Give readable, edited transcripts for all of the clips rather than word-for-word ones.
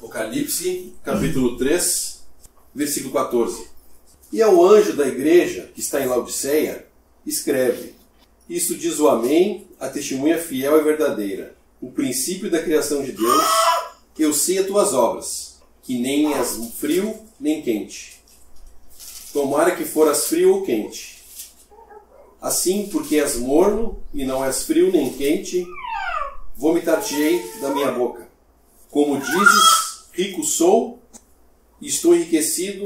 Apocalipse, capítulo 3, versículo 14. E ao anjo da igreja que está em Laodiceia, escreve: Isto diz o Amém, a testemunha fiel e verdadeira, o princípio da criação de Deus. Eu sei as tuas obras, que nem és frio nem quente. Tomara que foras frio ou quente. Assim, porque és morno e não és frio nem quente, vomitar-te-ei da minha boca. Como dizes, rico sou, e estou enriquecido,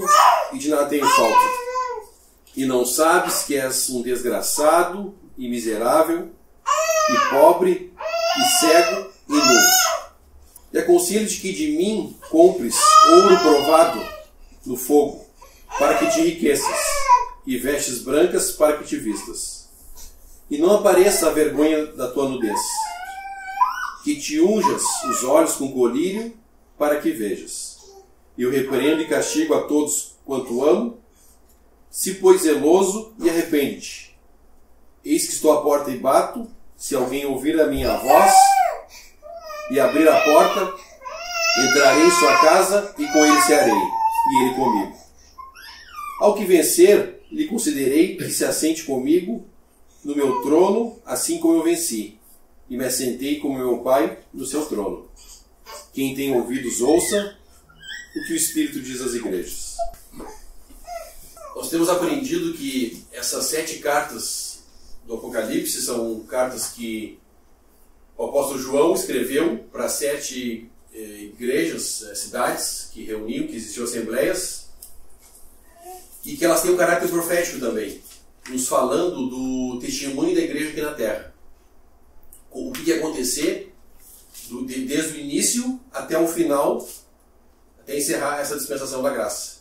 e de nada tenho falta. E não sabes que és um desgraçado, e miserável, e pobre, e cego, e nu. E aconselho-te que de mim compres ouro provado no fogo, para que te enriqueças, e vestes brancas para que te vistas. E não apareça a vergonha da tua nudez. Que te unjas os olhos com colírio, para que vejas. Eu repreendo e castigo a todos quanto amo. Se pois zeloso, e arrepende-te. Eis que estou à porta e bato. Se alguém ouvir a minha voz e abrir a porta, entrarei em sua casa e com ele cearei, e ele comigo. Ao que vencer, lhe concederei que se assente comigo no meu trono, assim como eu venci, e me assentei como meu Pai no seu trono. Quem tem ouvidos, ouça o que o Espírito diz às igrejas. Nós temos aprendido que essas 7 cartas do Apocalipse são cartas que o apóstolo João escreveu para 7 igrejas, cidades que reuniam, que existiam assembleias, e que elas têm um caráter profético também, nos falando do testemunho da igreja aqui na Terra. O que ia acontecer desde o início até o final, até encerrar essa dispensação da graça.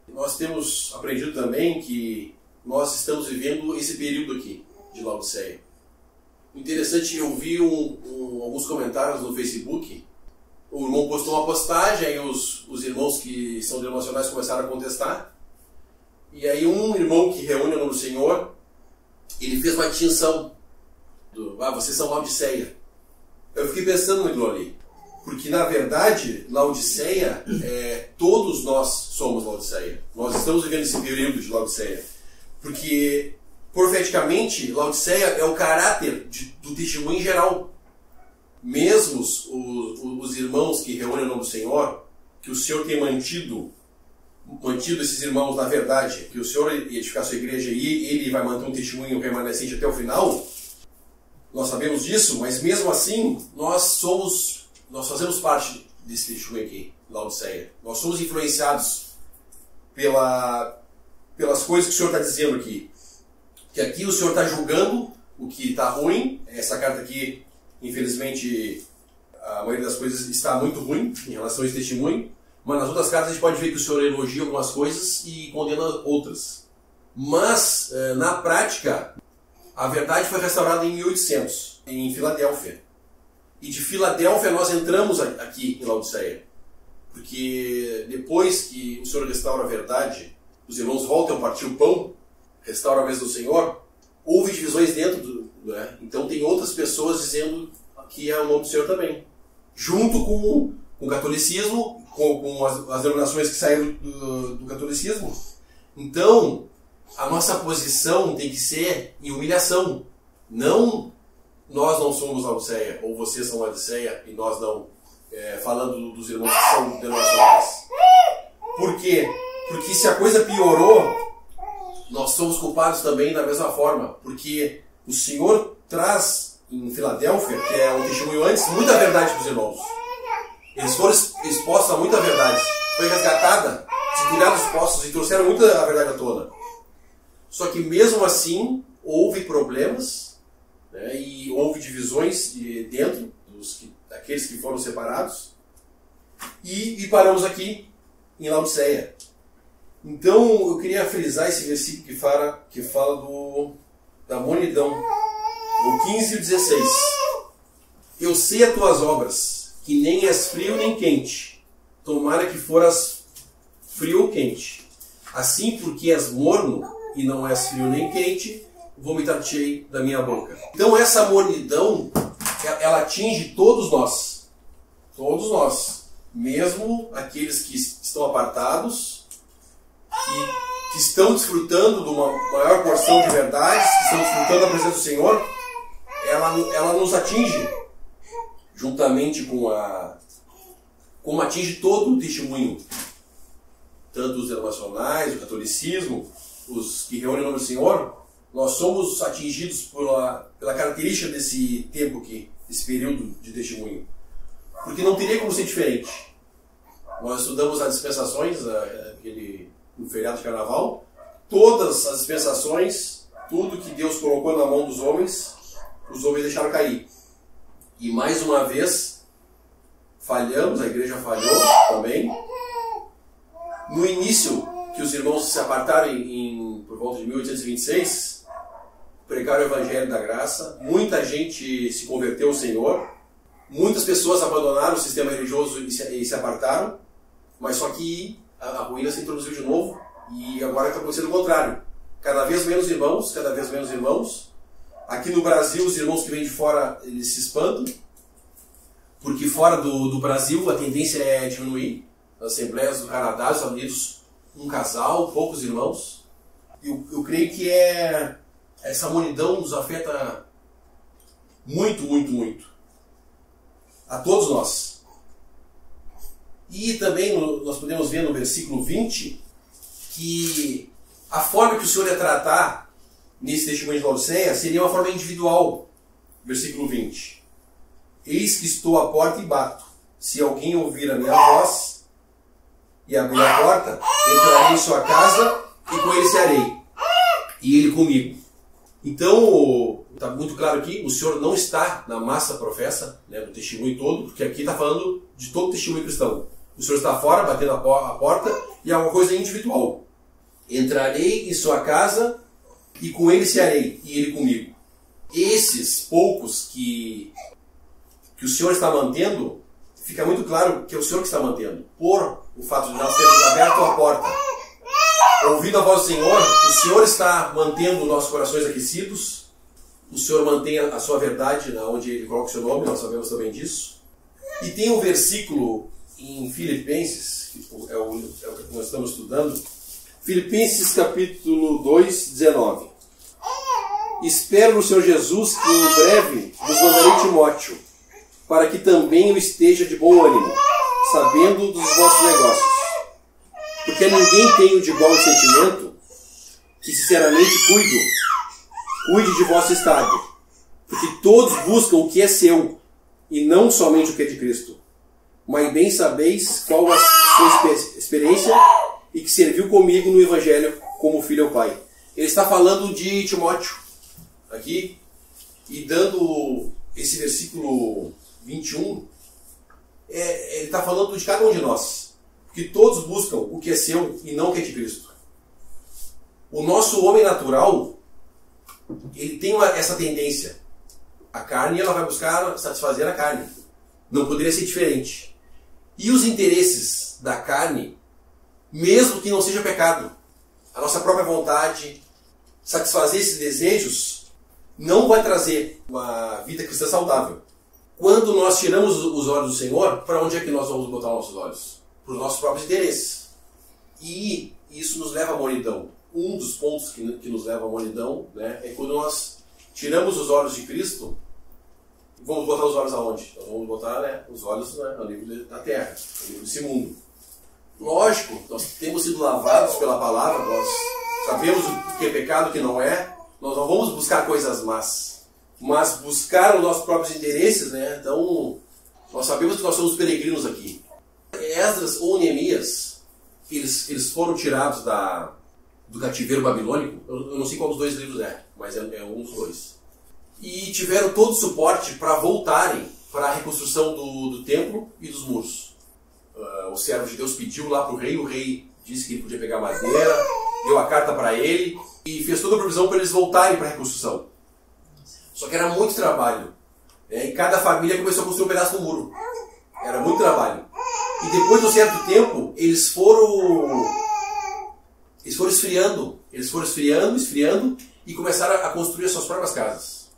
Nós temos aprendido também que nós estamos vivendo esse período aqui de Laodiceia. O interessante, eu vi alguns comentários no Facebook. O irmão postou uma postagem, aí os irmãos que são denominacionais começaram a contestar. E aí um irmão que reúne o nome do Senhor, ele fez uma distinção. Vocês são Laodiceia. Eu fiquei pensando naquilo ali. Porque, na verdade, Laodiceia, todos nós somos Laodiceia. Nós estamos vivendo esse período de Laodiceia. Porque, profeticamente, Laodiceia é o caráter do testemunho em geral. Mesmo os irmãos que reúnem o nome do Senhor, que o Senhor tem mantido esses irmãos na verdade, que o Senhor ia edificar a sua igreja e ele vai manter um testemunho remanescente até o final, nós sabemos disso, mas mesmo assim, nós fazemos parte desse testemunho aqui, Laodiceia. Nós somos influenciados pelas coisas que o Senhor está dizendo aqui. Que aqui o Senhor está julgando o que está ruim. Essa carta aqui, infelizmente, a maioria das coisas está muito ruim em relação a esse testemunho. Mas nas outras cartas a gente pode ver que o Senhor elogia algumas coisas e condena outras. Mas, na prática, a verdade foi restaurada em 1800, em Filadélfia. E de Filadélfia nós entramos aqui em Laodiceia. Porque depois que o Senhor restaura a verdade, os irmãos voltam a partir o pão, restaura a mesa do Senhor, houve divisões dentro então tem outras pessoas dizendo que é o nome do Senhor também. Junto com o catolicismo, com as denominações que saíram do catolicismo. Então, a nossa posição tem que ser em humilhação. Não, nós não somos Laodiceia, ou vocês são Laodiceia, e nós não. Falando dos irmãos que são denominacionais. Por quê? Porque se a coisa piorou, nós somos culpados também da mesma forma. Porque o Senhor traz em Filadélfia, que é um testemunho antes, muita verdade para os irmãos. Eles foram expostos a muita verdade. Foi resgatada, se tiraram dos postos e trouxeram muita a verdade à tona. Só que mesmo assim, houve problemas, e houve divisões dentro daqueles que foram separados. E paramos aqui em Laodiceia. Então eu queria frisar esse versículo que fala da monidão, o 15 e o 16. Eu sei as tuas obras, que nem és frio nem quente. Tomara que foras frio ou quente. Assim, porque és morno e não és frio nem quente, vomitar-te-ei da minha boca. Então essa mornidão, ela atinge todos nós. Todos nós. mesmo aqueles que estão apartados, que estão desfrutando de uma maior porção de verdades, que estão desfrutando da presença do Senhor, ela nos atinge, juntamente como atinge todo o testemunho, tanto os denominacionais, o catolicismo, os que reúnem o nome do Senhor. Nós somos atingidos pela característica desse tempo aqui, desse período de testemunho. Porque não teria como ser diferente. Nós estudamos as dispensações, no feriado de carnaval, todas as dispensações, tudo que Deus colocou na mão dos homens, os homens deixaram cair. E mais uma vez, falhamos, a igreja falhou também. No início, que os irmãos se apartaram por volta de 1826, pregaram o Evangelho da Graça, muita gente se converteu ao Senhor, muitas pessoas abandonaram o sistema religioso e se apartaram, mas só que a ruína se introduziu de novo e agora está acontecendo o contrário. Cada vez menos irmãos. Aqui no Brasil, os irmãos que vêm de fora, eles se espantam, porque fora do Brasil a tendência é diminuir. Nas assembleias do Canadá, dos Estados Unidos, um casal, poucos irmãos. Eu creio que essa unidão nos afeta muito, muito, muito. A todos nós. E também nós podemos ver no versículo 20 que a forma que o Senhor ia tratar nesse testemunho de Laodiceia seria uma forma individual. Versículo 20. Eis que estou à porta e bato. Se alguém ouvir a minha voz e abrir a porta, entrarei em sua casa e com ele cearei, e ele comigo. Então, está muito claro aqui, o Senhor não está na massa professa, né, do testemunho todo, porque aqui está falando de todo o testemunho cristão. O Senhor está fora, batendo a porta, e é uma coisa individual. Entrarei em sua casa e com ele cearei, e ele comigo. Esses poucos que o Senhor está mantendo, fica muito claro que é o Senhor que está mantendo. Por o fato de nós termos aberto a porta, ouvindo a voz do Senhor, o Senhor está mantendo nossos corações aquecidos, o Senhor mantém a sua verdade onde Ele coloca o seu nome, nós sabemos também disso. E tem um versículo em Filipenses, que é o que nós estamos estudando, Filipenses capítulo 2, 19. Espero no Senhor Jesus que em breve vos mandarei Timóteo, para que também eu esteja de bom ânimo, sabendo dos vossos negócios. Porque ninguém tenho de igual sentimento que sinceramente cuide de vosso estado. Porque todos buscam o que é seu, e não somente o que é de Cristo. Mas bem sabeis qual a sua experiência e que serviu comigo no Evangelho como filho ao Pai. Ele está falando de Timóteo aqui, e dando esse versículo 21, ele está falando de cada um de nós. Porque todos buscam o que é seu e não o que é de Cristo. O nosso homem natural, ele tem essa tendência. A carne, ela vai buscar satisfazer a carne. Não poderia ser diferente. E os interesses da carne, mesmo que não seja pecado, a nossa própria vontade, satisfazer esses desejos, não vai trazer uma vida cristã saudável. Quando nós tiramos os olhos do Senhor, para onde é que nós vamos botar os nossos olhos? Para os nossos próprios interesses. E isso nos leva à mornidão. Um dos pontos que nos leva à mornidão, né, é quando nós tiramos os olhos de Cristo. Vamos botar os olhos aonde? Nós vamos botar, né, os olhos, né, ao nível da terra, ao nível desse mundo. Lógico, nós temos sido lavados pela palavra, nós sabemos o que é pecado, o que não é. Nós não vamos buscar coisas más, mas buscar os nossos próprios interesses, né? Então, nós sabemos que nós somos peregrinos aqui. Esdras ou Neemias, eles foram tirados do cativeiro babilônico. Eu não sei qual dos dois livros mas é um dos dois. E tiveram todo o suporte para voltarem para a reconstrução do templo e dos muros. O servo de Deus pediu lá para o rei disse que ele podia pegar madeira, deu a carta para ele e fez toda a provisão para eles voltarem para a reconstrução. Só que era muito trabalho. E cada família começou a construir um pedaço do muro. Era muito trabalho. E depois de um certo tempo, eles foram esfriando. Eles foram esfriando e começaram a construir as suas próprias casas.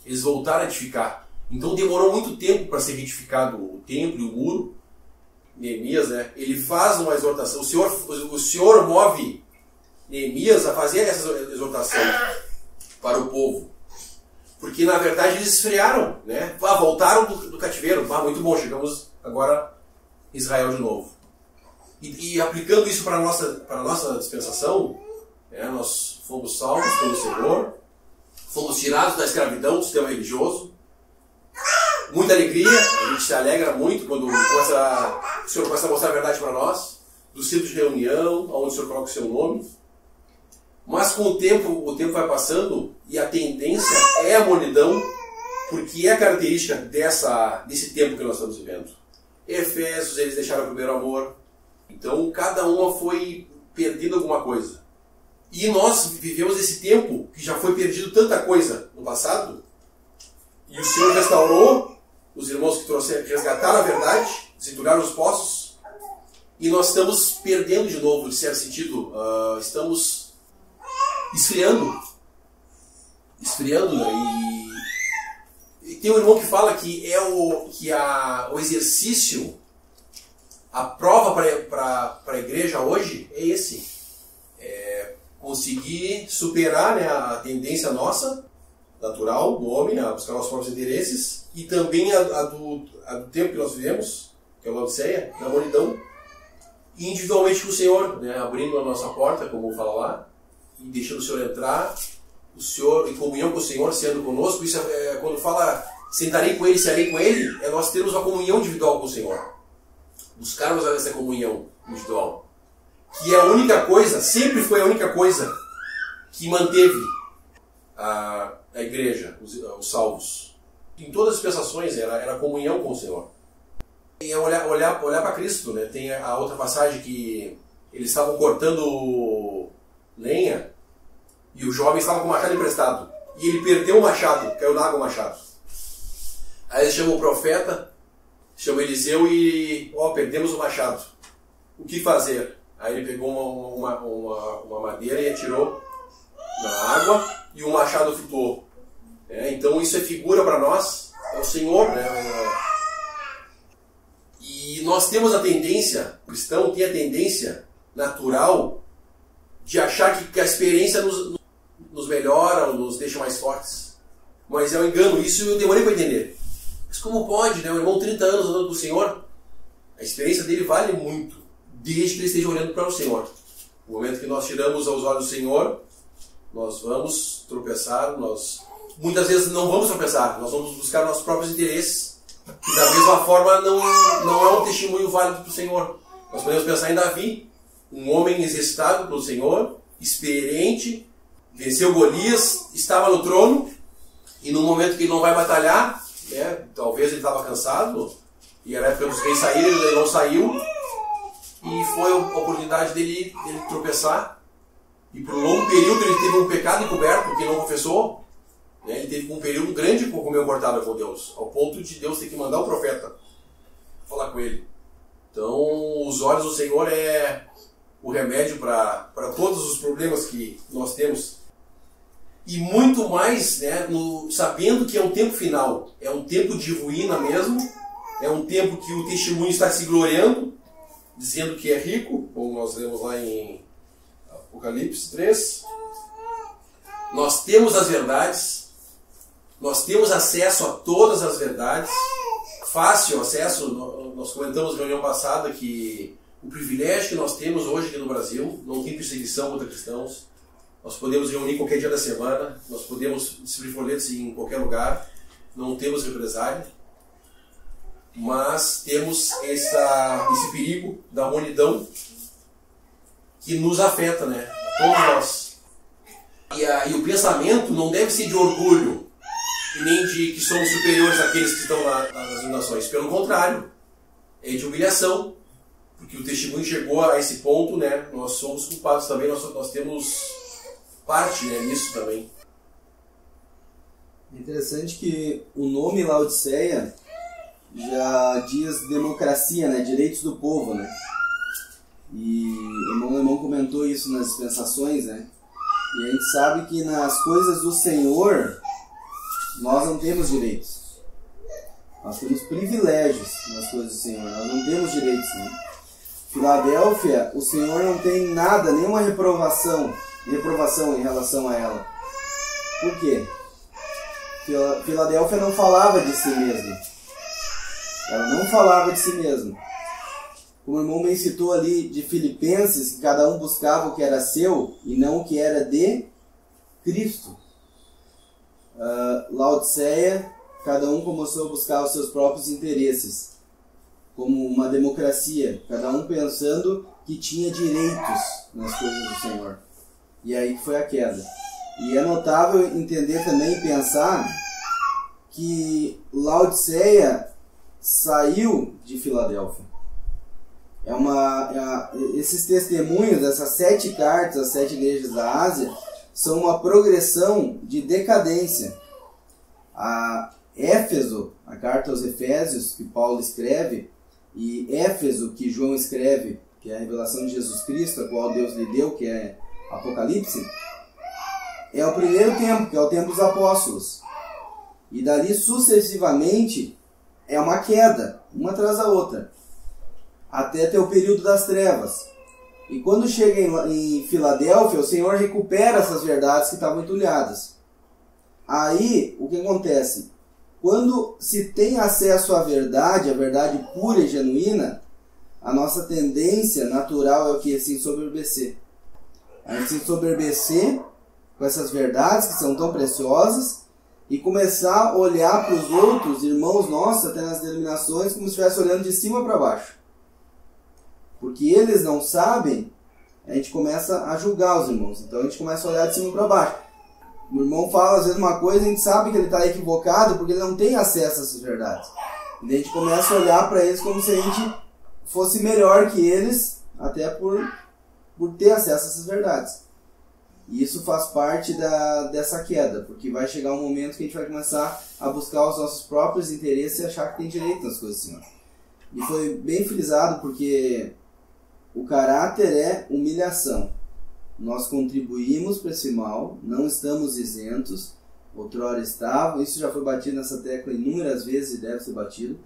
Eles voltaram a edificar. Então demorou muito tempo para ser edificado o templo e o muro. Neemias, né, ele faz uma exortação. O Senhor move Neemias a fazer essa exortação para o povo. Porque, na verdade, eles esfriaram, né? Voltaram do cativeiro. Muito bom, chegamos agora em Israel de novo. E aplicando isso para a nossa dispensação, né, nós fomos salvos pelo Senhor, fomos tirados da escravidão do sistema religioso. Muita alegria, a gente se alegra muito quando o Senhor começa a mostrar a verdade para nós, do centro de reunião, onde o Senhor coloca o seu nome. Mas com o tempo vai passando e a tendência é a mornidão, porque é a característica desse tempo que nós estamos vivendo. Efésios, eles deixaram o primeiro amor. Então cada uma foi perdendo alguma coisa. E nós vivemos esse tempo que já foi perdido tanta coisa no passado, e o Senhor restaurou os irmãos que resgataram a verdade, desentulharam os poços, e nós estamos perdendo de novo, em certo sentido, estamos esfriando, e tem um irmão que fala que o exercício, a prova para a igreja hoje é esse, conseguir superar, né, a tendência nossa, natural, do homem, a buscar nossos próprios interesses, e também a do tempo que nós vivemos, que é a Laodiceia, na mornidão, e individualmente com o Senhor, né, abrindo a nossa porta, como fala lá, e deixando o Senhor entrar, o Senhor em comunhão com o Senhor, sendo conosco. Isso quando fala sentarei com Ele, cearei com Ele, é nós termos uma comunhão individual com o Senhor. Buscarmos essa comunhão individual. Que é a única coisa, sempre foi a única coisa que manteve a igreja, os salvos. Em todas as dispensações era a comunhão com o Senhor. E é olhar para Cristo, né? Tem a outra passagem que eles estavam cortando lenha e o jovem estava com o machado emprestado. E ele perdeu o machado, caiu na água o machado. Aí eles chamam o profeta, chamam Eliseu e... perdemos o machado. O que fazer? Aí ele pegou uma madeira e atirou na água e o machado flutuou. Então isso é figura para nós, é o Senhor, né? E nós temos a tendência, o cristão tem a tendência natural de achar que a experiência nos melhora ou nos deixa mais fortes. Mas é um engano, isso eu demorei para entender. Mas como pode, né? Um irmão 30 anos andando com o Senhor, a experiência dele vale muito, desde que ele esteja olhando para o Senhor. No momento que nós tiramos os olhos do Senhor, nós vamos tropeçar, muitas vezes não vamos tropeçar, nós vamos buscar nossos próprios interesses, e da mesma forma não é um testemunho válido para o Senhor. Nós podemos pensar em Davi, um homem exercitado pelo Senhor, experiente, venceu Golias, estava no trono, e no momento que ele não vai batalhar, né, talvez ele estava cansado, e era a época dos reis saírem, ele não saiu, e foi a oportunidade dele tropeçar, e por um longo período ele teve um pecado encoberto que ele não confessou, né, ele teve um período grande com comunhão cortada com Deus, ao ponto de Deus ter que mandar o profeta falar com ele. Então os olhos do Senhor é o remédio para todos os problemas que nós temos. E muito mais, né, sabendo que é um tempo final, é um tempo de ruína mesmo, é um tempo que o testemunho está se gloriando, dizendo que é rico, como nós lemos lá em Apocalipse 3. Nós temos as verdades, nós temos acesso a todas as verdades, fácil acesso. Nós comentamos na reunião passada que o privilégio que nós temos hoje aqui no Brasil, não tem perseguição contra cristãos, nós podemos reunir qualquer dia da semana, nós podemos distribuir folhetos em qualquer lugar, não temos represália, mas temos esse perigo da mornidão que nos afeta, né? A todos nós. E o pensamento não deve ser de orgulho, e nem de que somos superiores àqueles que estão nas nações. Pelo contrário, é de humilhação, porque o testemunho chegou a esse ponto, né? Nós somos culpados também, nós temos parte, né, nisso também. Interessante que o nome Laodiceia já diz democracia, né, direitos do povo, né? E o irmão Alemão comentou isso nas dispensações, né? E a gente sabe que nas coisas do Senhor nós não temos direitos. Nós temos privilégios nas coisas do Senhor, nós não temos direitos. Né? Filadélfia, o Senhor não tem nada, nenhuma reprovação em relação a ela. Por quê? Filadélfia não falava de si mesma. Ela não falava de si mesma. Como o irmão bem citou ali de Filipenses, que cada um buscava o que era seu e não o que era de Cristo. Laodiceia, cada um começou a buscar os seus próprios interesses, como uma democracia, cada um pensando que tinha direitos nas coisas do Senhor. E aí que foi a queda. E é notável entender também e pensar que Laodiceia saiu de Filadélfia. Esses testemunhos, essas 7 cartas, as 7 igrejas da Ásia, são uma progressão de decadência. A Éfeso, a carta aos Efésios, que Paulo escreve, e Éfeso, que João escreve, que é a revelação de Jesus Cristo, a qual Deus lhe deu, que é Apocalipse, é o primeiro tempo, que é o tempo dos apóstolos. E dali sucessivamente é uma queda, uma atrás da outra, até ter o período das trevas. E quando chega em Filadélfia, o Senhor recupera essas verdades que estavam entulhadas. Aí, o que acontece? Quando se tem acesso à verdade, a verdade pura e genuína, a nossa tendência natural é o que? Se ensoberbecer. A gente se ensoberbecer com essas verdades que são tão preciosas e começar a olhar para os outros irmãos nossos, até nas denominações, como se estivesse olhando de cima para baixo. Porque eles não sabem, a gente começa a julgar os irmãos. Então a gente começa a olhar de cima para baixo. O irmão fala às vezes uma coisa e a gente sabe que ele está equivocado porque ele não tem acesso a essas verdades. E a gente começa a olhar para eles como se a gente fosse melhor que eles, até por ter acesso a essas verdades. E isso faz parte dessa queda, porque vai chegar um momento que a gente vai começar a buscar os nossos próprios interesses e achar que tem direito nas coisas do Senhor. E foi bem frisado porque o caráter é humilhação. Nós contribuímos para esse mal, não estamos isentos, outrora estávamos, isso já foi batido nessa tecla inúmeras vezes e deve ser batido,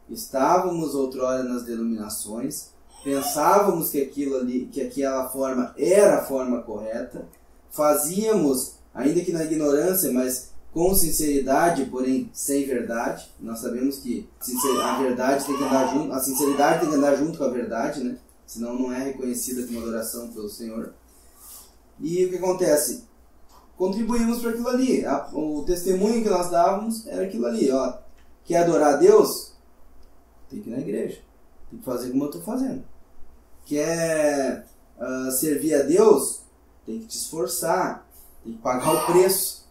estávamos outrora nas denominações, pensávamos que aquela forma era a forma correta, fazíamos, ainda que na ignorância, mas com sinceridade, porém sem verdade. Nós sabemos que a verdade tem que andar junto, a sinceridade tem que andar junto com a verdade, né? Senão não é reconhecida como adoração pelo Senhor. E o que acontece? Contribuímos para aquilo ali. O testemunho que nós dávamos era aquilo ali. Ó. Quer adorar a Deus? Tem que ir na igreja. Tem que fazer como eu estou fazendo. Quer servir a Deus? Tem que te esforçar. Tem que pagar o preço.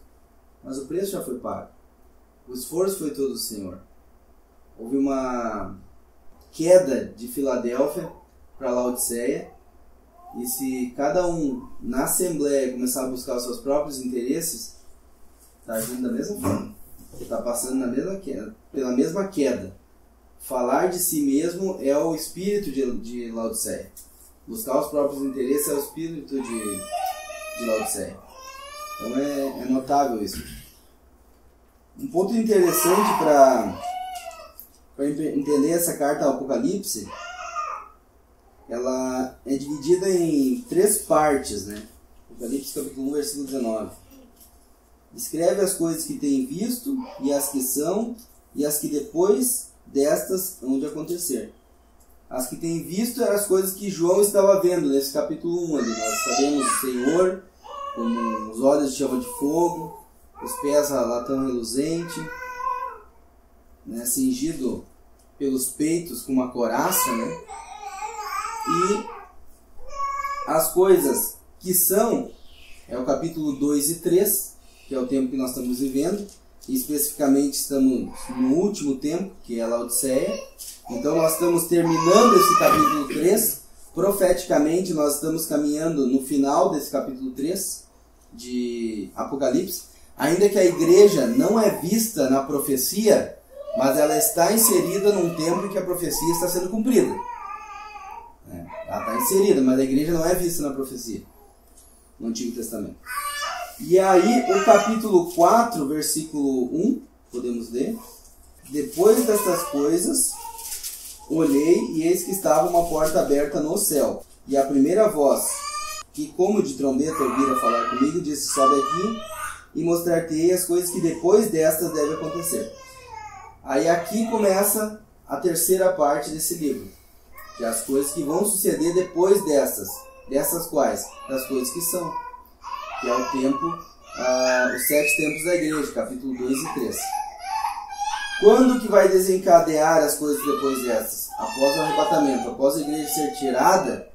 Mas o preço já foi pago. O esforço foi todo do Senhor. Houve uma queda de Filadélfia para Laodiceia. E se cada um na Assembleia começar a buscar os seus próprios interesses, está agindo da mesma forma. Está passando pela mesma queda. Falar de si mesmo é o espírito de Laodiceia. Buscar os próprios interesses é o espírito de Laodiceia. Então é notável isso. Um ponto interessante para entender essa carta ao Apocalipse, ela é dividida em 3 partes, né? Apocalipse capítulo 1, versículo 19. Descreve as coisas que tem visto, e as que são, e as que depois destas hão de acontecer. As que tem visto eram as coisas que João estava vendo nesse capítulo 1 ali. Nós sabemos o Senhor com os olhos de chama de fogo, os pés a latão reluzente, né, cingido pelos peitos com uma couraça, né? E as coisas que são, é o capítulo 2 e 3, que é o tempo que nós estamos vivendo, e especificamente estamos no último tempo, que é a Laodiceia. Então nós estamos terminando esse capítulo 3, profeticamente nós estamos caminhando no final desse capítulo 3 de Apocalipse, ainda que a igreja não é vista na profecia, mas ela está inserida num tempo em que a profecia está sendo cumprida. Ela está inserida, mas a igreja não é vista na profecia, no Antigo Testamento. E aí, o capítulo 4, versículo 1, podemos ler. Depois destas coisas, olhei e eis que estava uma porta aberta no céu. E a primeira voz, que como de trombeta ouvira falar comigo, disse: sobe aqui e mostrar-te-ei as coisas que depois destas devem acontecer. Aí aqui começa a terceira parte desse livro, que é as coisas que vão suceder depois dessas. Dessas quais? Das coisas que são, que é o tempo, os 7 tempos da igreja, capítulo 2 e 3. Quando que vai desencadear as coisas depois dessas? Após o arrebatamento, após a igreja ser tirada,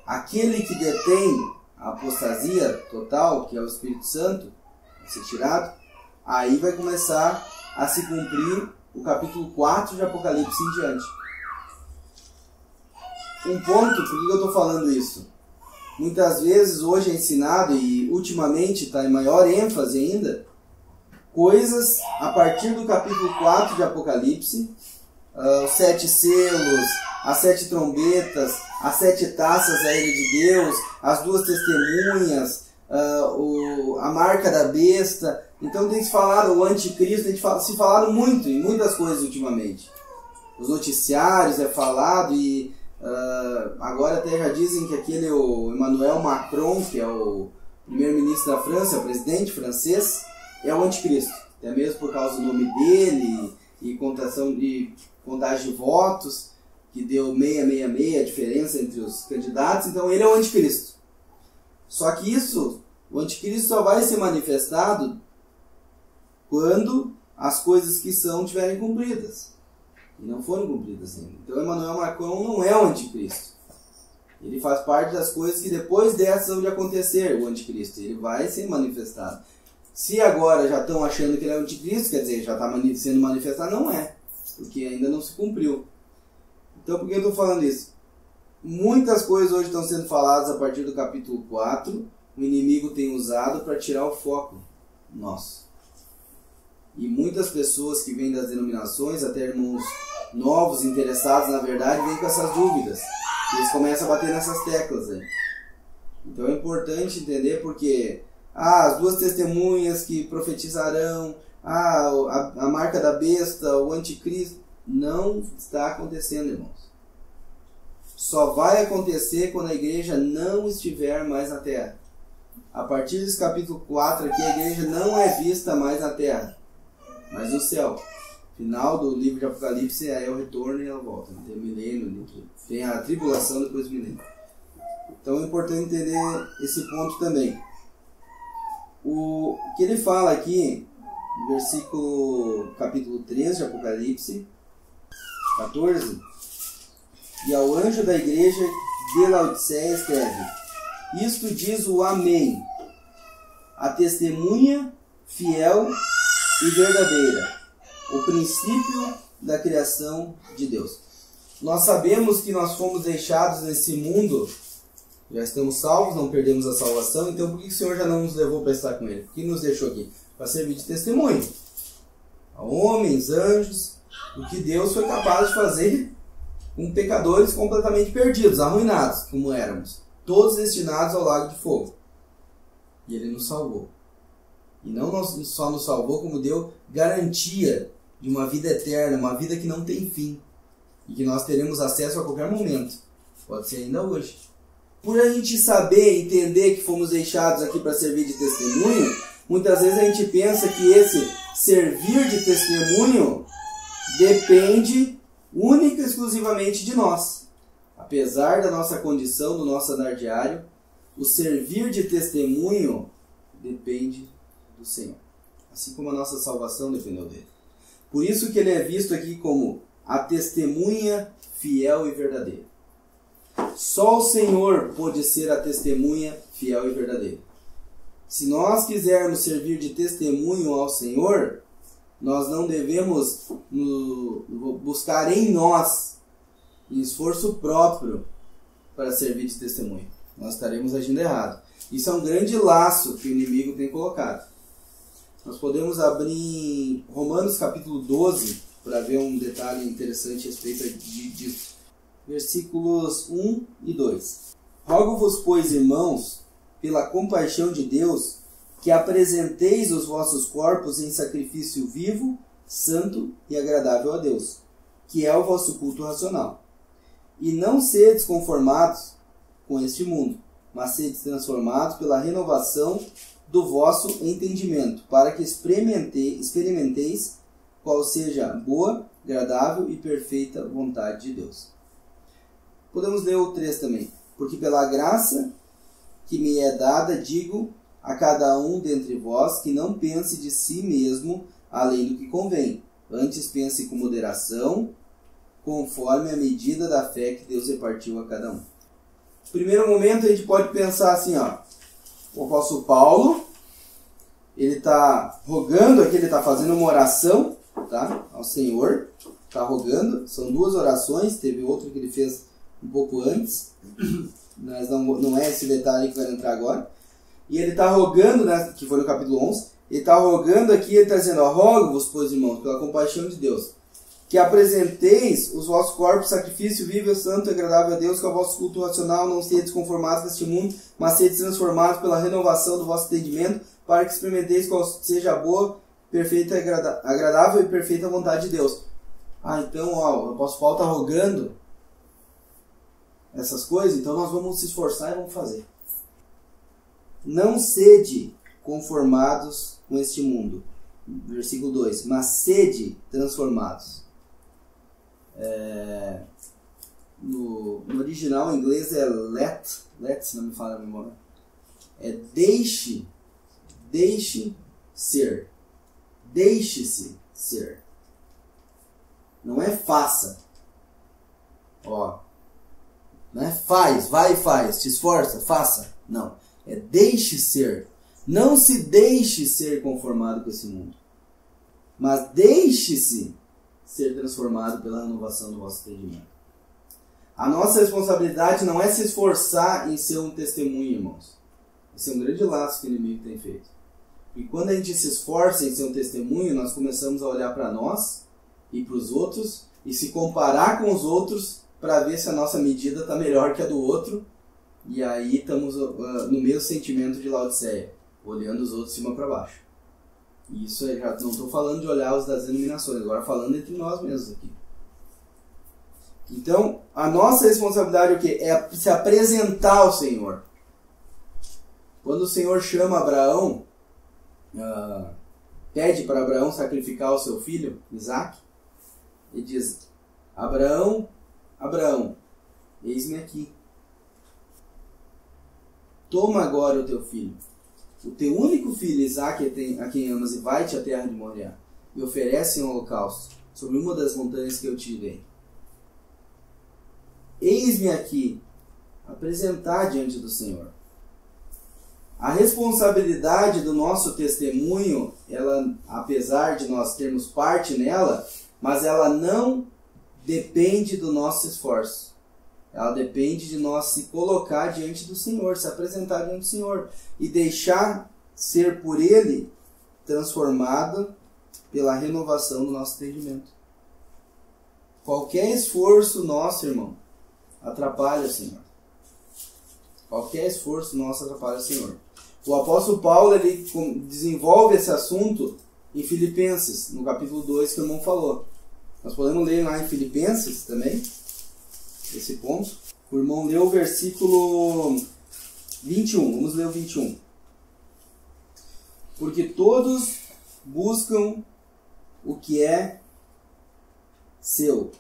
aquele que detém a apostasia total, que é o Espírito Santo, vai ser tirado, aí vai começar a se cumprir o capítulo 4 de Apocalipse em diante. Um ponto, por que eu estou falando isso? Muitas vezes hoje é ensinado, e ultimamente está em maior ênfase ainda, coisas a partir do capítulo 4 de Apocalipse, os 7 selos, as 7 trombetas, as 7 taças da ira de Deus, as 2 testemunhas, a marca da besta. Então tem se falado, o anticristo, tem se falado muito em muitas coisas ultimamente. Os noticiários é falado e agora até já dizem que aquele o Emmanuel Macron, que é o primeiro-ministro da França, o presidente francês, é o anticristo. Até mesmo por causa do nome dele e contagem de votos, que deu 666 a diferença entre os candidatos. Então ele é o anticristo. Só que o anticristo só vai ser manifestado quando as coisas que são tiverem cumpridas. E não foram cumpridas ainda. Então Emmanuel Macron não é o anticristo. Ele faz parte das coisas que depois dessas vão de acontecer, o anticristo. Ele vai ser manifestado. Se agora já estão achando que ele é o anticristo, quer dizer, já está sendo manifestado, não é. Porque ainda não se cumpriu. Então por que eu estou falando isso? Muitas coisas hoje estão sendo faladas a partir do capítulo 4. O inimigo tem usado para tirar o foco nosso. E muitas pessoas que vêm das denominações, até irmãos novos, interessados na verdade, vêm com essas dúvidas. E eles começam a bater nessas teclas aí. Então é importante entender porque as 2 testemunhas que profetizarão, a marca da besta, o anticristo, não está acontecendo, irmãos. Só vai acontecer quando a igreja não estiver mais na terra. A partir desse capítulo 4 aqui, a igreja não é vista mais na terra, mas no céu. Final do livro de Apocalipse é o retorno e ela volta. Tem o milênio, tem a tribulação depois do milênio. Então é importante entender esse ponto também. O que ele fala aqui, no versículo capítulo 3 de Apocalipse 14, e ao anjo da igreja de Laodiceia escreve: isto diz o Amém, a testemunha fiel e verdadeira, o princípio da criação de Deus. Nós sabemos que nós fomos deixados nesse mundo, já estamos salvos, não perdemos a salvação, então por que o Senhor já não nos levou para estar com Ele? Por que nos deixou aqui? Para servir de testemunho a homens, anjos, o que Deus foi capaz de fazer com pecadores completamente perdidos, arruinados, como éramos, todos destinados ao lago de fogo. E Ele nos salvou. E não só nos salvou, como deu garantia de uma vida eterna, uma vida que não tem fim. E que nós teremos acesso a qualquer momento. Pode ser ainda hoje. Por a gente saber, entender que fomos deixados aqui para servir de testemunho, muitas vezes a gente pensa que esse servir de testemunho depende única e exclusivamente de nós. Apesar da nossa condição, do nosso andar diário, o servir de testemunho depende do Senhor. Assim como a nossa salvação dependeu dele. Por isso que ele é visto aqui como a testemunha fiel e verdadeira. Só o Senhor pode ser a testemunha fiel e verdadeira. Se nós quisermos servir de testemunho ao Senhor, nós não devemos buscar em nós em esforço próprio para servir de testemunho. Nós estaremos agindo errado. Isso é um grande laço que o inimigo tem colocado. Nós podemos abrir em Romanos capítulo 12 para ver um detalhe interessante a respeito disso. Versículos 1 e 2. Rogo-vos, pois, irmãos, pela compaixão de Deus, que apresenteis os vossos corpos em sacrifício vivo, santo e agradável a Deus, que é o vosso culto racional. E não sedes conformados com este mundo, mas sedes transformados pela renovação do vosso entendimento, para que experimenteis qual seja a boa, agradável e perfeita vontade de Deus. Podemos ler o 3 também. Porque pela graça que me é dada, digo a cada um dentre vós que não pense de si mesmo além do que convém. Antes pense com moderação, conforme a medida da fé que Deus repartiu a cada um. No primeiro momento a gente pode pensar assim, o apóstolo Paulo, ele está rogando aqui, ele está fazendo uma oração, tá, ao Senhor, está rogando, são 2 orações, teve outra que ele fez um pouco antes, mas não é esse detalhe que vai entrar agora, e ele está rogando, né, que foi no capítulo 11, ele está rogando aqui, ele está dizendo, rogo-vos, pois irmãos, pela compaixão de Deus, que apresenteis os vossos corpos sacrifício vivo, santo e agradável a Deus, que é o vosso culto racional, não sedes conformados com este mundo, mas sedes transformados pela renovação do vosso entendimento, para que experimenteis qual seja a boa, perfeita, agradável e perfeita vontade de Deus. Então, o apóstolo Paulo está rogando essas coisas, então nós vamos se esforçar e vamos fazer. Não sede conformados com este mundo. Versículo 2. Mas sede transformados. No original em inglês é let, se não me falha a memória. É deixe ser. Deixe-se ser. Não é faça. Não é faz, vai e faz, te esforça, faça. Não. É deixe ser. Não se deixe ser conformado com esse mundo. Mas deixe-se ser transformado pela renovação do vosso entendimento. A nossa responsabilidade não é se esforçar em ser um testemunho, irmãos. Esse é um grande laço que o inimigo tem feito. E quando a gente se esforça em ser um testemunho, nós começamos a olhar para nós e para os outros e se comparar com os outros para ver se a nossa medida está melhor que a do outro. E aí estamos no mesmo sentimento de Laodiceia, olhando os outros de cima para baixo. E isso eu já não estou falando de olhar os das denominações, agora falando entre nós mesmos aqui. Então, a nossa responsabilidade é o quê? É se apresentar ao Senhor. Quando o Senhor chama Abraão, pede para Abraão sacrificar o seu filho, Isaac, ele diz, Abraão, eis-me aqui. Toma agora o teu filho, o teu único filho, Isaac, a quem amas, e vai-te à terra de Moriá, e oferece um holocausto sobre uma das montanhas que eu te direi. Eis-me aqui, apresentar diante do Senhor. A responsabilidade do nosso testemunho, ela, apesar de nós termos parte nela, mas ela não depende do nosso esforço. Ela depende de nós se colocar diante do Senhor, se apresentar diante do Senhor e deixar ser por Ele transformado pela renovação do nosso entendimento. Qualquer esforço nosso, irmão, atrapalha o Senhor. Qualquer esforço nosso atrapalha o Senhor. O apóstolo Paulo ele desenvolve esse assunto em Filipenses, no capítulo 2 que o irmão falou. Nós podemos ler lá em Filipenses também, esse ponto. O irmão leu o versículo 21. Vamos ler o 21. Porque todos buscam o que é seu,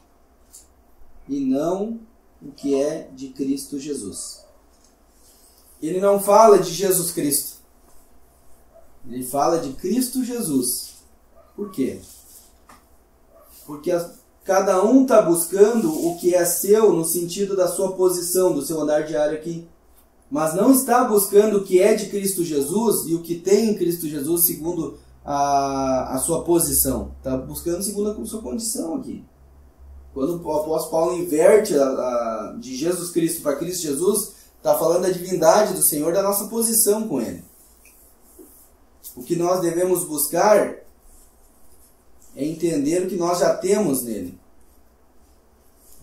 e não o que é de Cristo Jesus. Ele não fala de Jesus Cristo. Ele fala de Cristo Jesus. Por quê? Porque cada um está buscando o que é seu no sentido da sua posição, do seu andar diário aqui. Mas não está buscando o que é de Cristo Jesus e o que tem em Cristo Jesus segundo a sua posição. Está buscando segundo a sua condição aqui. Quando o apóstolo Paulo inverte de Jesus Cristo para Cristo Jesus, está falando da divindade do Senhor, da nossa posição com Ele. O que nós devemos buscar é entender o que nós já temos nele.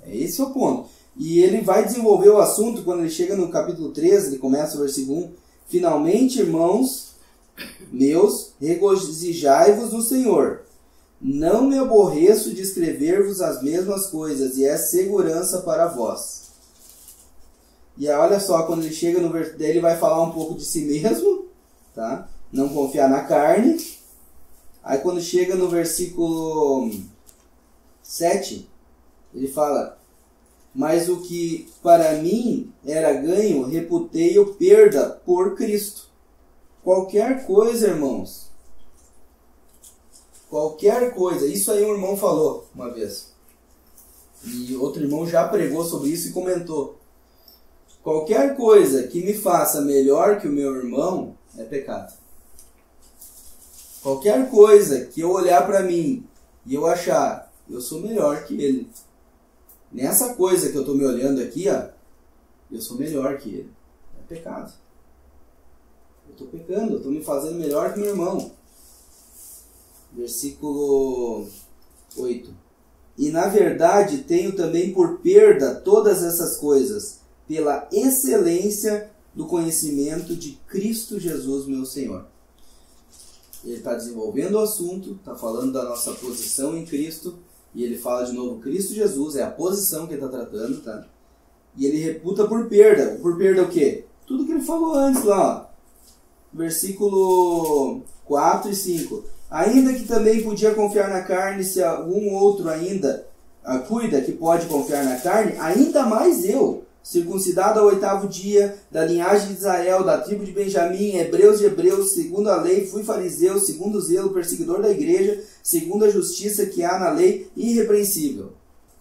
Esse é o ponto. E ele vai desenvolver o assunto quando ele chega no capítulo 13, ele começa o versículo 1. Finalmente, irmãos meus, regozijai-vos no Senhor. não me aborreço de escrever-vos as mesmas coisas, e é segurança para vós. E aí, olha só, quando ele chega no versículo, ele vai falar um pouco de si mesmo, tá? Não confiar na carne. Aí quando chega no versículo 7, ele fala: mas o que para mim era ganho, reputei-o perda por Cristo. Qualquer coisa, irmãos, qualquer coisa, isso aí um irmão falou uma vez, e outro irmão já pregou sobre isso e comentou: qualquer coisa que me faça melhor que o meu irmão é pecado. Qualquer coisa que eu olhar para mim e eu achar eu sou melhor que ele, nessa coisa que eu estou me olhando aqui, ó, eu sou melhor que ele, é pecado. Eu estou pecando, eu estou me fazendo melhor que meu irmão. Versículo 8. E na verdade tenho também por perda todas essas coisas, pela excelência do conhecimento de Cristo Jesus, meu Senhor. Ele está desenvolvendo o assunto, está falando da nossa posição em Cristo, e ele fala de novo Cristo Jesus, é a posição que ele está tratando, tá? E ele reputa por perda. Por perda o quê? Tudo que ele falou antes lá, ó. Versículo 4 e 5. Ainda que também podia confiar na carne, se algum outro ainda cuida que pode confiar na carne, ainda mais eu, circuncidado ao 8º dia, da linhagem de Israel, da tribo de Benjamim, hebreus de hebreus, segundo a lei, fui fariseu, segundo o zelo, perseguidor da igreja, segundo a justiça que há na lei, irrepreensível.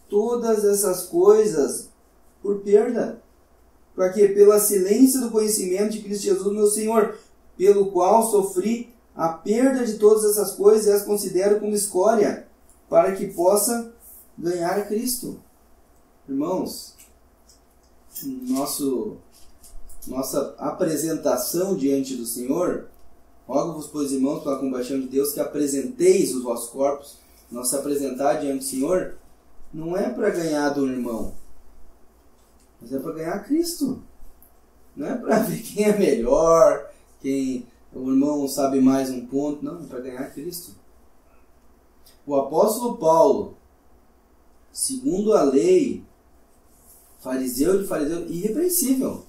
Todas essas coisas por perda. Para quê? Pela excelência do conhecimento de Cristo Jesus, meu Senhor, pelo qual sofri a perda de todas essas coisas e as considero como escória, para que possa ganhar a Cristo. Irmãos, nossa apresentação diante do Senhor, rogo-vos, pois, irmãos, pela compaixão de Deus, que apresenteis os vossos corpos. Nossa apresentar diante do Senhor não é para ganhar do irmão, mas é para ganhar Cristo. Não é para ver quem é melhor, quem o irmão sabe mais um ponto. Não, é para ganhar Cristo. O apóstolo Paulo, segundo a lei, fariseu de fariseu, irrepreensível.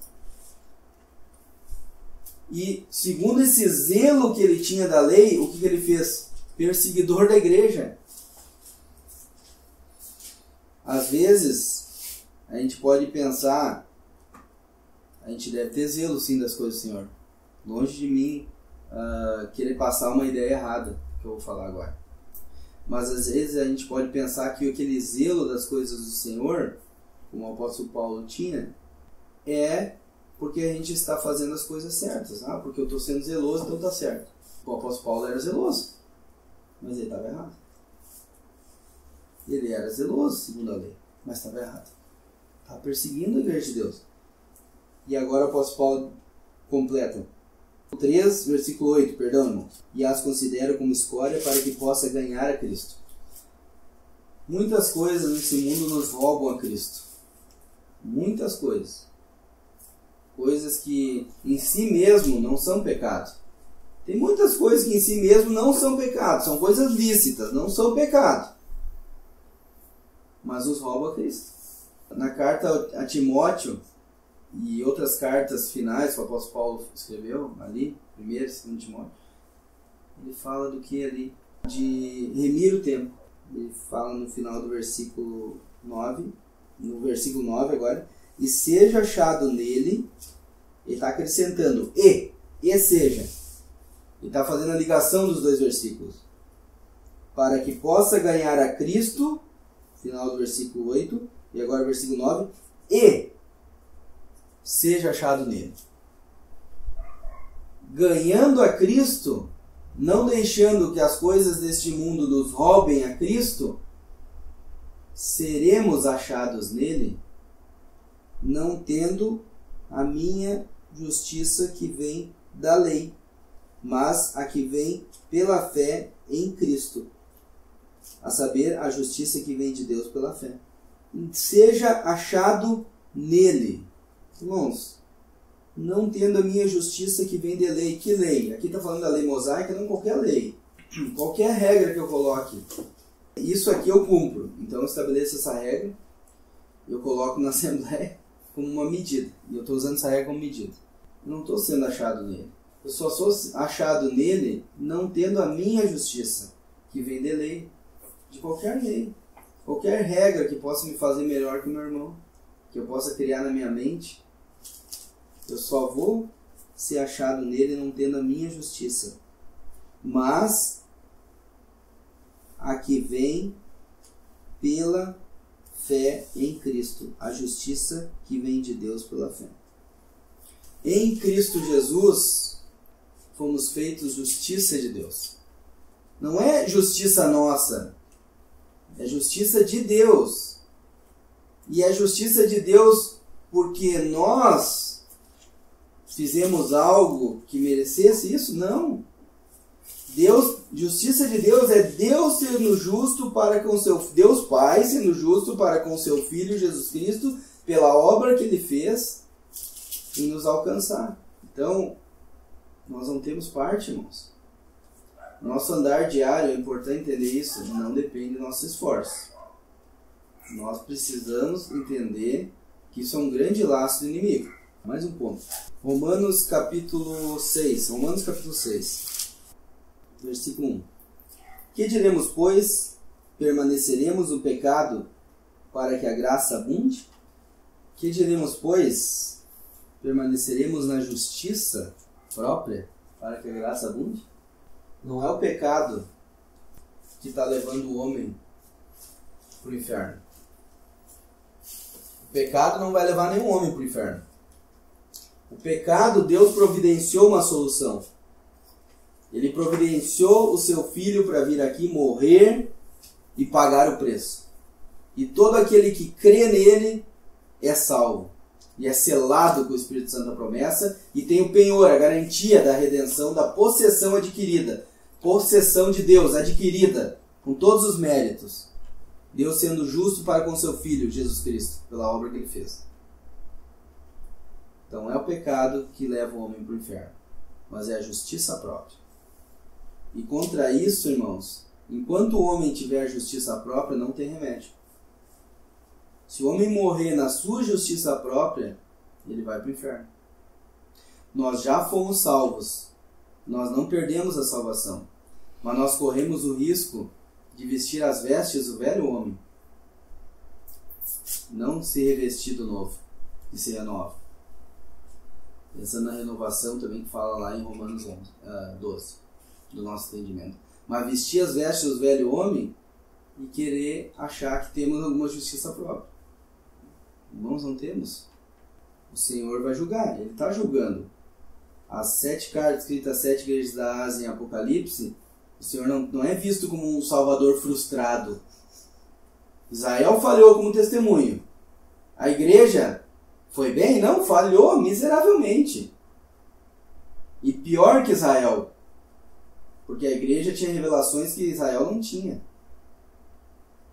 E segundo esse zelo que ele tinha da lei, o que ele fez? Perseguidor da igreja. Às vezes, a gente pode pensar, a gente deve ter zelo sim das coisas do Senhor. Longe de mim querer passar uma ideia errada, que eu vou falar agora. Mas às vezes a gente pode pensar que aquele zelo das coisas do Senhor, como o apóstolo Paulo tinha, é porque a gente está fazendo as coisas certas. Porque eu estou sendo zeloso, então está certo. O apóstolo Paulo era zeloso, mas ele estava errado. Ele era zeloso, segundo a lei, mas estava errado. Estava perseguindo a igreja de Deus. E agora o apóstolo Paulo completa. 3, versículo 8, perdão, irmão. E as considero como escória para que possa ganhar a Cristo. Muitas coisas nesse mundo nos roubam a Cristo. Muitas coisas. Coisas que em si mesmo não são pecado. Tem muitas coisas que em si mesmo não são pecado. São coisas lícitas, não são pecado. Mas nos rouba a Cristo. Na carta a Timóteo e outras cartas finais que o apóstolo Paulo escreveu ali, 1º e 2º Timóteo, ele fala do que ali? De remir o tempo. Ele fala no final do versículo 9, no versículo 9 agora, e seja achado nele, ele está acrescentando, e seja. Ele está fazendo a ligação dos dois versículos. Para que possa ganhar a Cristo, final do versículo 8, e agora o versículo 9, e seja achado nele. Ganhando a Cristo, não deixando que as coisas deste mundo nos roubem a Cristo, seremos achados nele, não tendo a minha justiça que vem da lei, mas a que vem pela fé em Cristo, a saber, a justiça que vem de Deus pela fé. Seja achado nele. Irmãos, não tendo a minha justiça que vem de lei. Que lei? Aqui está falando da lei mosaica, não qualquer lei. qualquer regra que eu coloque, isso aqui eu cumpro. Então eu estabeleço essa regra, eu coloco na Assembleia como uma medida. E eu estou usando essa regra como medida. Eu não estou sendo achado nele. Eu só sou achado nele não tendo a minha justiça, que vem de lei, de qualquer lei. Qualquer regra que possa me fazer melhor que o meu irmão, que eu possa criar na minha mente, eu só vou ser achado nele não tendo a minha justiça. Mas a que vem pela fé em Cristo, a justiça que vem de Deus pela fé. Em Cristo Jesus, fomos feitos justiça de Deus. Não é justiça nossa, é justiça de Deus. E é justiça de Deus porque nós fizemos algo que merecesse isso? Não. Justiça de Deus é Deus sendo justo para com Deus Pai sendo justo para com seu Filho Jesus Cristo pela obra que Ele fez em nos alcançar. Então, nós não temos parte, irmãos. Nosso andar diário, é importante entender isso, não depende do nosso esforço. Nós precisamos entender que isso é um grande laço do inimigo. Mais um ponto. Romanos capítulo 6. Versículo 1. Que diremos, pois? Permaneceremos no pecado para que a graça abunde? Que diremos, pois? Permaneceremos na justiça própria para que a graça abunde? Não é o pecado que está levando o homem para o inferno. O pecado não vai levar nenhum homem para o inferno. O pecado, Deus providenciou uma solução. Ele providenciou o seu Filho para vir aqui morrer e pagar o preço. E todo aquele que crê nele é salvo. E é selado com o Espírito Santo da promessa. E tem o penhor, a garantia da redenção, da possessão adquirida. Possessão de Deus adquirida, com todos os méritos. Deus sendo justo para com seu Filho, Jesus Cristo, pela obra que Ele fez. Então é o pecado que leva o homem para o inferno. Mas é a justiça própria. E contra isso, irmãos, enquanto o homem tiver justiça própria, não tem remédio. Se o homem morrer na sua justiça própria, ele vai para o inferno. Nós já fomos salvos. Nós não perdemos a salvação. Mas nós corremos o risco de vestir as vestes do velho homem. Não se revestir do novo, que se renova. Pensando na renovação também que fala lá em Romanos 12. Do nosso entendimento. Mas vestir as vestes do velho homem e querer achar que temos alguma justiça própria. Irmãos, não temos. O Senhor vai julgar, Ele está julgando. As 7 cartas escritas às 7 igrejas da Ásia em Apocalipse, o Senhor não é visto como um salvador frustrado. Israel falhou como testemunho. A igreja foi bem? Não, falhou miseravelmente. E pior que Israel, porque a igreja tinha revelações que Israel não tinha.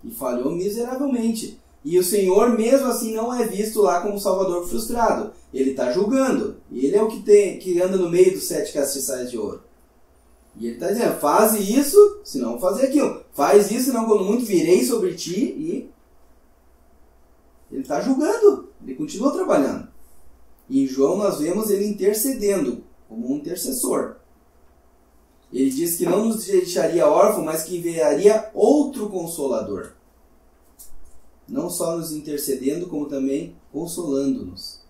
E falhou miseravelmente. E o Senhor, mesmo assim, não é visto lá como um salvador frustrado. Ele está julgando. Ele é o que anda no meio dos 7 castiçais de ouro. E ele está dizendo, faz isso, senão fazer aquilo. Faz isso, senão quando muito virei sobre ti. E ele está julgando. Ele continua trabalhando. E em João nós vemos ele intercedendo, como um intercessor. Ele diz que não nos deixaria órfãos, mas que enviaria outro Consolador. Não só nos intercedendo, como também consolando-nos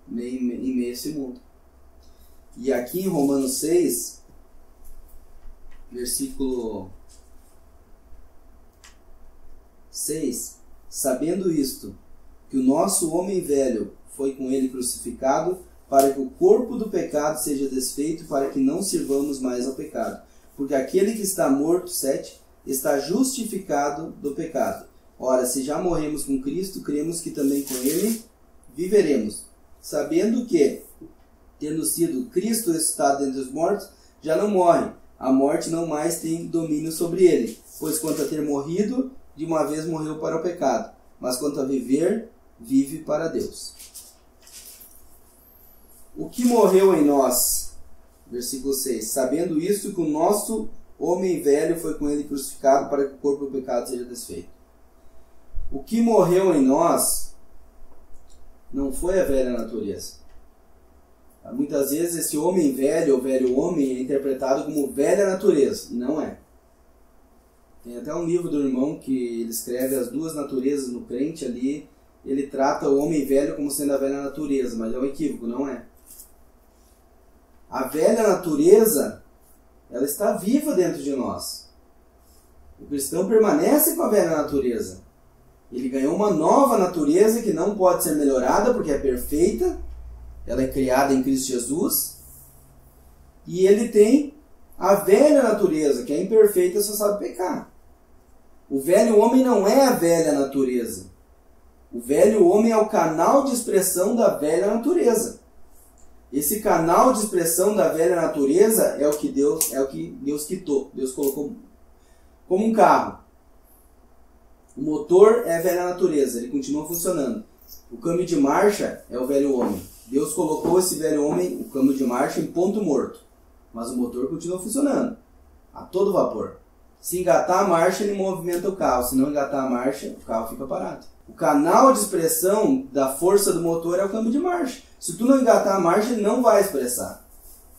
em meio a esse mundo. E aqui em Romanos 6, versículo 6, sabendo isto, que o nosso homem velho foi com ele crucificado, para que o corpo do pecado seja desfeito, para que não sirvamos mais ao pecado. Porque aquele que está morto, 7, está justificado do pecado. Ora, se já morremos com Cristo, cremos que também com Ele viveremos. Sabendo que, tendo sido Cristo ressuscitado dentre os mortos, já não morre. A morte não mais tem domínio sobre ele. Pois quanto a ter morrido, de uma vez morreu para o pecado. Mas quanto a viver, vive para Deus. O que morreu em nós? Versículo 6. Sabendo isto, que o nosso homem velho foi com ele crucificado para que o corpo do pecado seja desfeito. O que morreu em nós não foi a velha natureza. Muitas vezes esse homem velho ou velho homem é interpretado como velha natureza. Não é. Tem até um livro do irmão que ele escreve as duas naturezas no crente ali. Ele trata o homem velho como sendo a velha natureza, mas é um equívoco, não é. A velha natureza, ela está viva dentro de nós. O cristão permanece com a velha natureza. Ele ganhou uma nova natureza que não pode ser melhorada porque é perfeita. Ela é criada em Cristo Jesus. E ele tem a velha natureza, que é imperfeita e só sabe pecar. O velho homem não é a velha natureza. O velho homem é o canal de expressão da velha natureza. Esse canal de expressão da velha natureza é o que Deus quitou. Deus colocou como um carro. O motor é a velha natureza, ele continua funcionando. O câmbio de marcha é o velho homem. Deus colocou esse velho homem, o câmbio de marcha, em ponto morto. Mas o motor continua funcionando, a todo vapor. Se engatar a marcha, ele movimenta o carro. Se não engatar a marcha, o carro fica parado. O canal de expressão da força do motor é o câmbio de marcha. Se tu não engatar a marcha, ele não vai expressar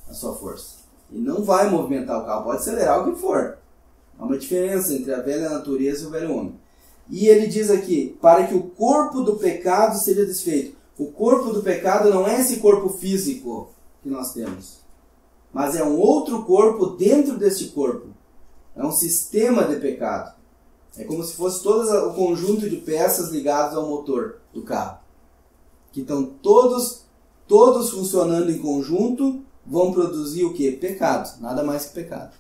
a sua força. Ele não vai movimentar o carro. Pode acelerar o que for. Há uma diferença entre a velha natureza e o velho homem. E ele diz aqui, para que o corpo do pecado seja desfeito. O corpo do pecado não é esse corpo físico que nós temos, mas é um outro corpo dentro deste corpo. É um sistema de pecado. É como se fosse todo o conjunto de peças ligadas ao motor do carro. Que estão todos funcionando em conjunto, vão produzir o quê? Pecado. Nada mais que pecado.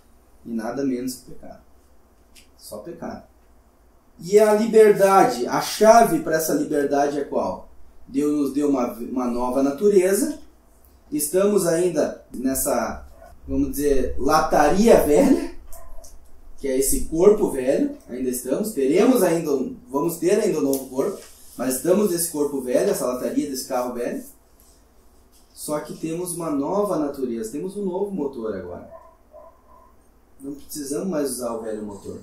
E nada menos que pecado. Só pecado. E a liberdade, a chave para essa liberdade é qual? Deus nos deu uma nova natureza. Estamos ainda nessa, vamos dizer, lataria velha, que é esse corpo velho. Ainda estamos, vamos ter ainda um novo corpo, mas estamos nesse corpo velho, essa lataria desse carro velho. Só que temos uma nova natureza, temos um novo motor agora. Não precisamos mais usar o velho motor.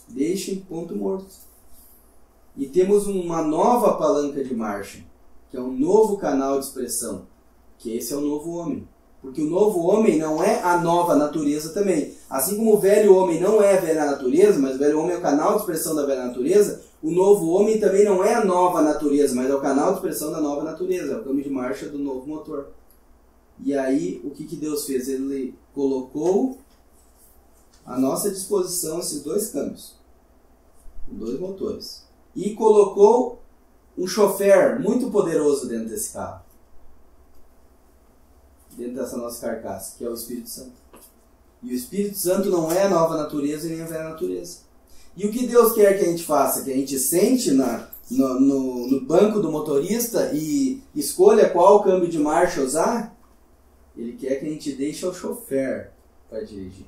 Deixa em ponto morto. E temos uma nova palanca de marcha, que é um novo canal de expressão, que esse é o novo homem. Porque o novo homem não é a nova natureza também. Assim como o velho homem não é a velha natureza, mas o velho homem é o canal de expressão da velha natureza, o novo homem também não é a nova natureza, mas é o canal de expressão da nova natureza, é o câmbio de marcha do novo motor. E aí, o que Deus fez? Ele colocou à nossa disposição esses dois câmbios, dois motores. E colocou um chofer muito poderoso dentro desse carro. Dentro dessa nossa carcaça, que é o Espírito Santo. E o Espírito Santo não é a nova natureza e nem a velha natureza. E o que Deus quer que a gente faça? Que a gente sente no banco do motorista e escolha qual câmbio de marcha usar? Ele quer que a gente deixe o chofer para dirigir.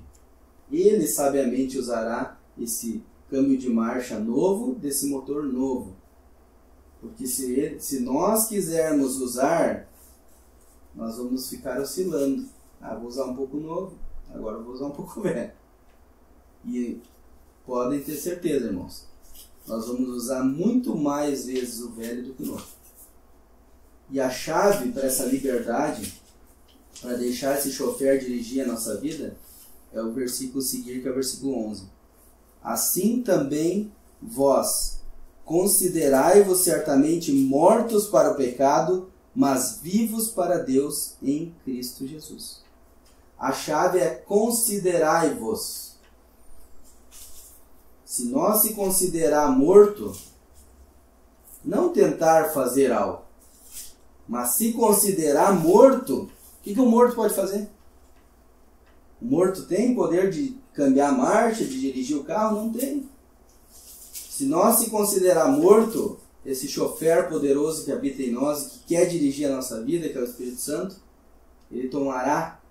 Ele sabiamente usará esse câmbio de marcha novo desse motor novo. Porque se nós quisermos usar, nós vamos ficar oscilando. Vou usar um pouco novo, agora vou usar um pouco velho. E podem ter certeza, irmãos, nós vamos usar muito mais vezes o velho do que o novo. E a chave para essa liberdade, para deixar esse chofer dirigir a nossa vida, é o versículo seguinte, que é o versículo 11. Assim também vós, considerai-vos certamente mortos para o pecado, mas vivos para Deus em Cristo Jesus. A chave é considerai-vos. Se nós se considerar morto, não tentar fazer algo, mas se considerar morto, o que o morto pode fazer? O morto tem poder de cambiar a marcha, de dirigir o carro? Não tem. Se nós se considerar morto, esse chofer poderoso que habita em nós, que quer dirigir a nossa vida, que é o Espírito Santo, ele tomará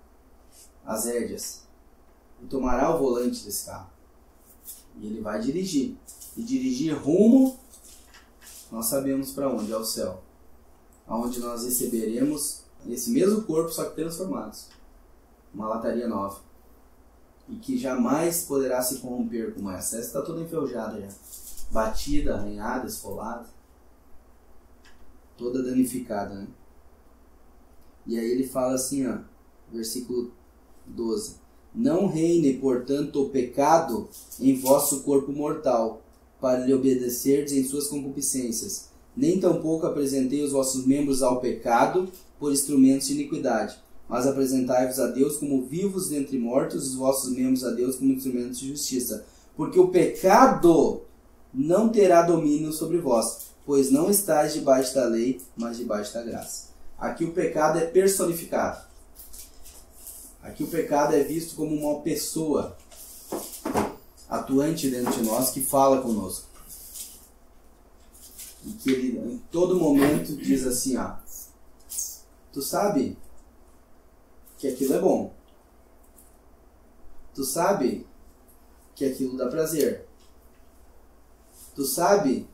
as rédeas, ele tomará o volante desse carro. E ele vai dirigir. E dirigir rumo, nós sabemos para onde, é o céu. Onde nós receberemos esse mesmo corpo, só que transformados. Uma lataria nova. e que jamais poderá se corromper como essa. Essa está toda enferrujada já, batida, arranhada, esfolada, toda danificada, né? E aí ele fala assim, ó, versículo 12: não reine, portanto, o pecado em vosso corpo mortal, para lhe obedecerdes em suas concupiscências. Nem tampouco apresentei os vossos membros ao pecado por instrumentos de iniquidade, mas apresentai-vos a Deus como vivos dentre mortos, e os vossos membros a Deus como instrumentos de justiça. Porque o pecado não terá domínio sobre vós, pois não estáis debaixo da lei, mas debaixo da graça. Aqui o pecado é personificado. Aqui o pecado é visto como uma pessoa atuante dentro de nós que fala conosco. E que ele em todo momento diz assim, ó, tu sabe que aquilo é bom. Tu sabe que aquilo dá prazer. Tu sabe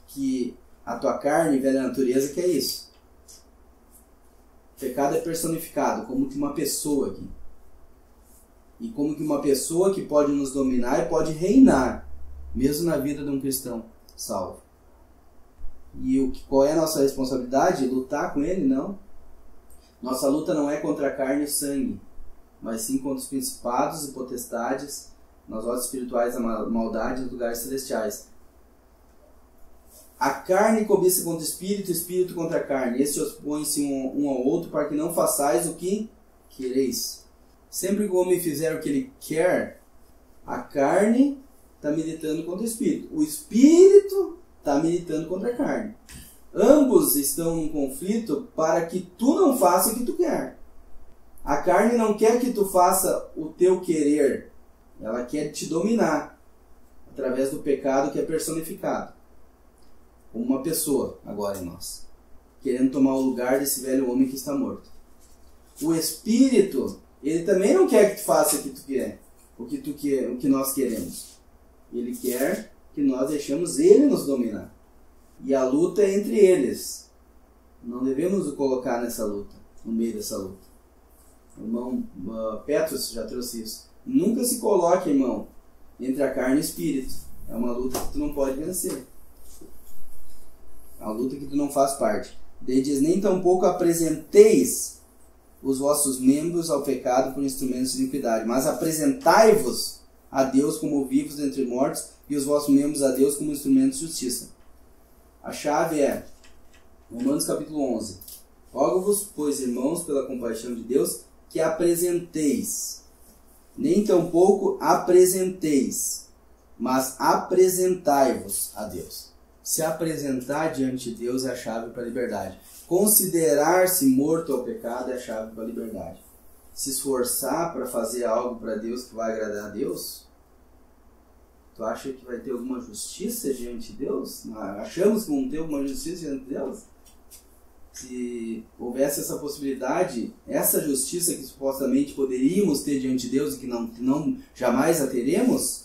que a tua carne, velha natureza, quer isso. O pecado é personificado como que uma pessoa aqui. E como que uma pessoa que pode nos dominar e pode reinar, mesmo na vida de um cristão salvo. E qual é a nossa responsabilidade? Lutar com ele? Não. Nossa luta não é contra a carne e o sangue, mas sim contra os principados e potestades, nas hostes espirituais da maldade nos lugares celestiais. A carne cobiça contra o espírito contra a carne. Estes opõem-se um ao outro para que não façais o que quereis. Sempre que o homem fizer o que ele quer, a carne está militando contra o espírito. O espírito está militando contra a carne. Ambos estão num conflito para que tu não faça o que tu quer. A carne não quer que tu faça o teu querer. Ela quer te dominar através do pecado que é personificado. Como uma pessoa, agora em nós, querendo tomar o lugar desse velho homem que está morto. O espírito, ele também não quer que tu faça o que tu quer, o que nós queremos. Ele quer que nós deixemos ele nos dominar. E a luta é entre eles. Não devemos nos colocar nessa luta, no meio dessa luta. O irmão Petros já trouxe isso. Nunca se coloque, irmão, entre a carne e o espírito. É uma luta que tu não pode vencer. É uma luta que tu não faz parte. Daí diz, nem tampouco apresenteis os vossos membros ao pecado por instrumentos de iniquidade, mas apresentai-vos a Deus como vivos dentre mortos, e os vossos membros a Deus como instrumentos de justiça. A chave é Romanos capítulo 11. Rogo-vos, pois, irmãos, pela compaixão de Deus, que apresenteis. Nem tampouco apresenteis, mas apresentai-vos a Deus. Se apresentar diante de Deus é a chave para a liberdade. Considerar-se morto ao pecado é a chave para a liberdade. Se esforçar para fazer algo para Deus que vai agradar a Deus, tu acha que vai ter alguma justiça diante de Deus? Achamos que vão ter alguma justiça diante de Deus? Se houvesse essa possibilidade, essa justiça que supostamente poderíamos ter diante de Deus e que não jamais a teremos,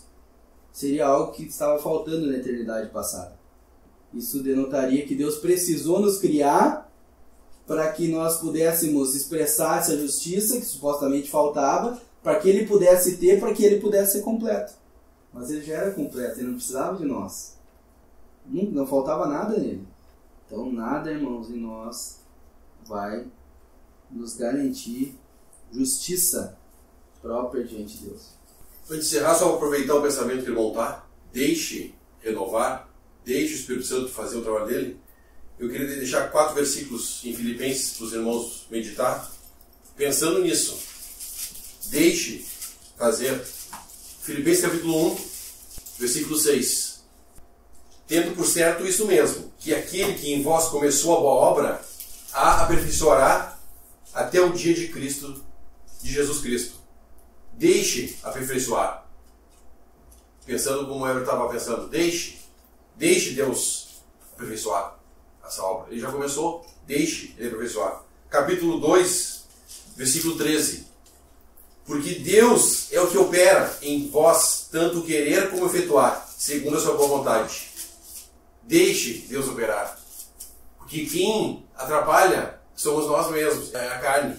seria algo que estava faltando na eternidade passada. Isso denotaria que Deus precisou nos criar para que nós pudéssemos expressar essa justiça que supostamente faltava, para que Ele pudesse ter, para que Ele pudesse ser completo. Mas Ele já era completo, Ele não precisava de nós. Não faltava nada nele. Então nada, irmãos, em nós vai nos garantir justiça própria diante de Deus. Para encerrar, só aproveitar o pensamento que ele montar, deixe renovar, deixe o Espírito Santo fazer o trabalho dele. Eu queria deixar 4 versículos em Filipenses para os irmãos meditar, pensando nisso. Deixe fazer. Filipenses capítulo 1, versículo 6. Tendo por certo isso mesmo, que aquele que em vós começou a boa obra, a aperfeiçoará até o dia de Cristo, de Jesus Cristo. Deixe aperfeiçoar. Pensando como o Ever estava pensando, deixe Deus aperfeiçoar essa obra. Ele já começou, deixe ele aperfeiçoar. Capítulo 2, versículo 13. Porque Deus é o que opera em vós, tanto querer como efetuar, segundo a sua boa vontade. Deixe Deus operar. Porque quem atrapalha somos nós mesmos, é a carne.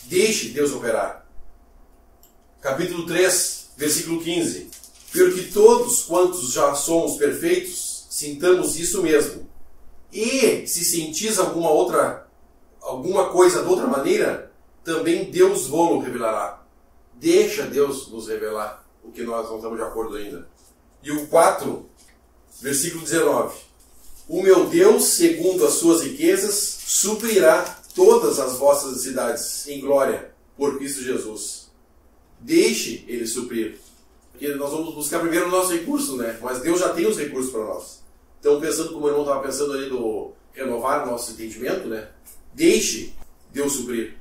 Deixe Deus operar. Capítulo 3, versículo 15. Porque todos quantos já somos perfeitos, sintamos isso mesmo. E se sentis alguma coisa de outra maneira, também Deus vos revelará. Deixa Deus nos revelar o que nós não estamos de acordo ainda. E o 4, versículo 19. O meu Deus, segundo as suas riquezas, suprirá todas as vossas necessidades em glória por Cristo Jesus. Deixe Ele suprir. Porque nós vamos buscar primeiro o nosso recurso, né? Mas Deus já tem os recursos para nós. Então, pensando como o irmão estava pensando ali do renovar nosso entendimento, né? Deixe Deus suprir.